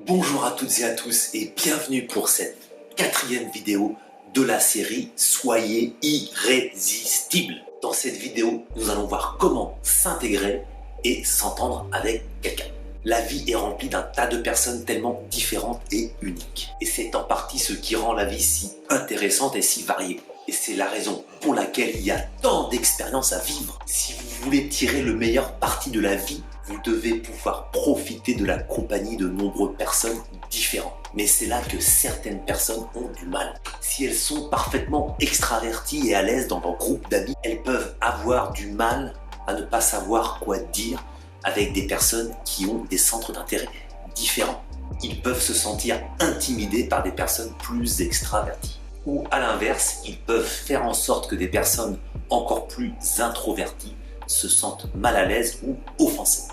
Bonjour à toutes et à tous et bienvenue pour cette 4e vidéo de la série Soyez irrésistibles. Dans cette vidéo, nous allons voir comment s'intégrer et s'entendre avec quelqu'un. La vie est remplie d'un tas de personnes tellement différentes et uniques. Et c'est en partie ce qui rend la vie si intéressante et si variée. Et c'est la raison pour laquelle il y a tant d'expériences à vivre. Si vous voulez tirer le meilleur parti de la vie, vous devez pouvoir profiter de la compagnie de nombreuses personnes différentes. Mais c'est là que certaines personnes ont du mal. Si elles sont parfaitement extraverties et à l'aise dans leur groupe d'amis, elles peuvent avoir du mal à ne pas savoir quoi dire avec des personnes qui ont des centres d'intérêt différents. Ils peuvent se sentir intimidés par des personnes plus extraverties. Ou à l'inverse, ils peuvent faire en sorte que des personnes encore plus introverties se sentent mal à l'aise ou offensées.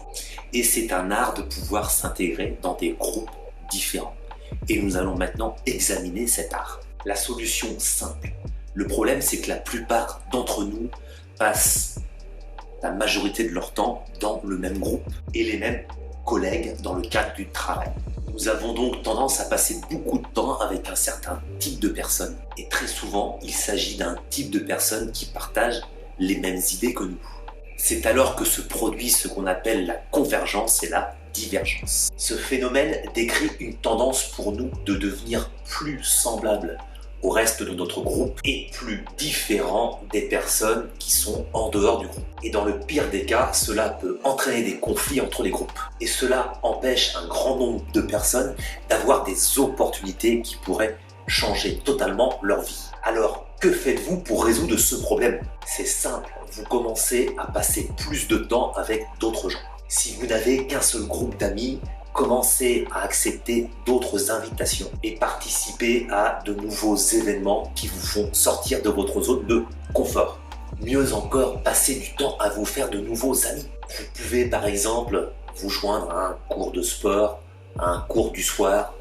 Et c'est un art de pouvoir s'intégrer dans des groupes différents. Et nous allons maintenant examiner cet art. La solution simple. Le problème, c'est que la plupart d'entre nous passent la majorité de leur temps dans le même groupe et les mêmes collègues dans le cadre du travail. Nous avons donc tendance à passer beaucoup de temps avec un certain type de personnes. Et très souvent, il s'agit d'un type de personnes qui partagent les mêmes idées que nous. C'est alors que se produit ce qu'on appelle la convergence et la divergence. Ce phénomène décrit une tendance pour nous de devenir plus semblables au reste de notre groupe et plus différents des personnes qui sont en dehors du groupe. Et dans le pire des cas, cela peut entraîner des conflits entre les groupes. Et cela empêche un grand nombre de personnes d'avoir des opportunités qui pourraient changer totalement leur vie. Alors, que faites-vous pour résoudre ce problème? C'est simple, vous commencez à passer plus de temps avec d'autres gens. Si vous n'avez qu'un seul groupe d'amis, commencez à accepter d'autres invitations et participer à de nouveaux événements qui vous font sortir de votre zone de confort. Mieux encore, passez du temps à vous faire de nouveaux amis. Vous pouvez par exemple vous joindre à un cours de sport, à un cours du soir,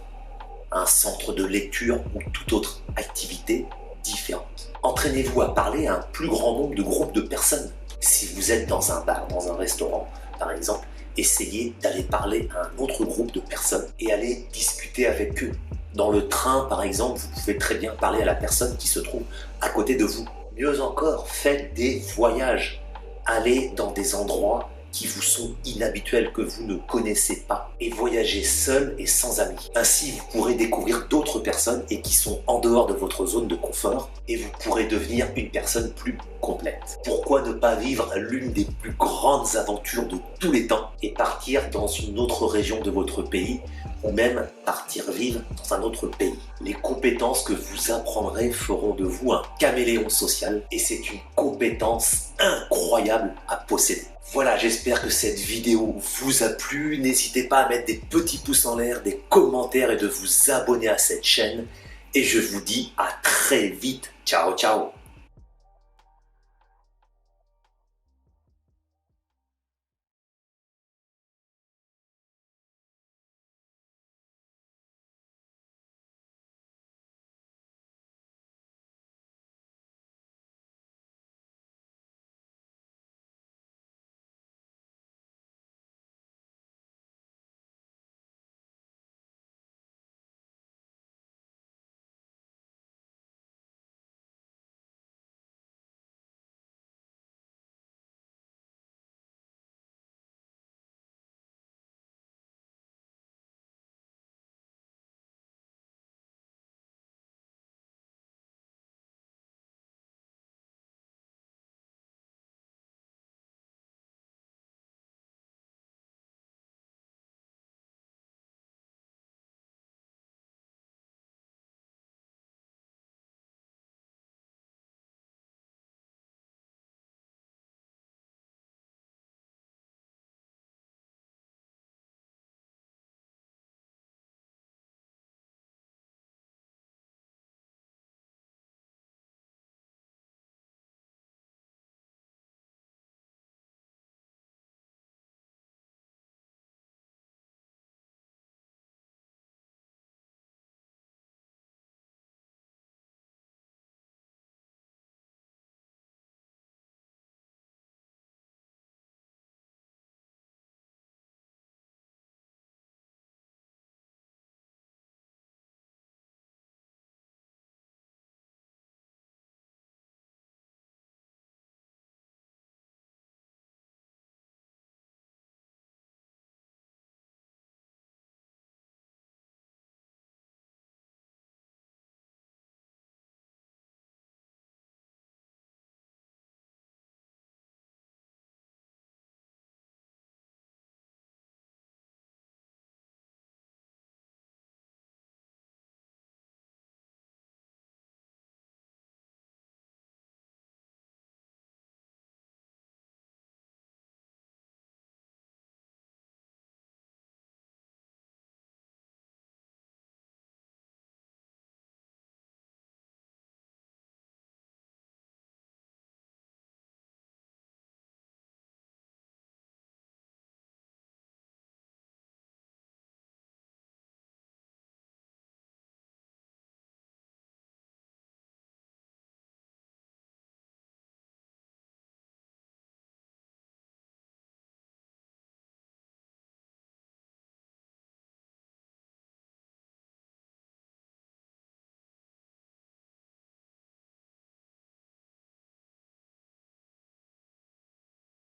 à un centre de lecture ou toute autre activité différente. Entraînez-vous à parler à un plus grand nombre de groupes de personnes. Si vous êtes dans un bar, dans un restaurant par exemple, essayez d'aller parler à un autre groupe de personnes et aller discuter avec eux. Dans le train, par exemple, vous pouvez très bien parler à la personne qui se trouve à côté de vous. Mieux encore, faites des voyages. Allez dans des endroits qui vous sont inhabituels, que vous ne connaissez pas, et voyagez seul et sans amis. Ainsi, vous pourrez découvrir d'autres personnes et qui sont en dehors de votre zone de confort, et vous pourrez devenir une personne plus complète. Pourquoi ne pas vivre l'une des plus grandes aventures de tous les temps et partir dans une autre région de votre pays, ou même partir vivre dans un autre pays? Les compétences que vous apprendrez feront de vous un caméléon social, et c'est une compétence incroyable à posséder. Voilà, j'espère que cette vidéo vous a plu. N'hésitez pas à mettre des petits pouces en l'air, des commentaires et de vous abonner à cette chaîne. Et je vous dis à très vite. Ciao, ciao!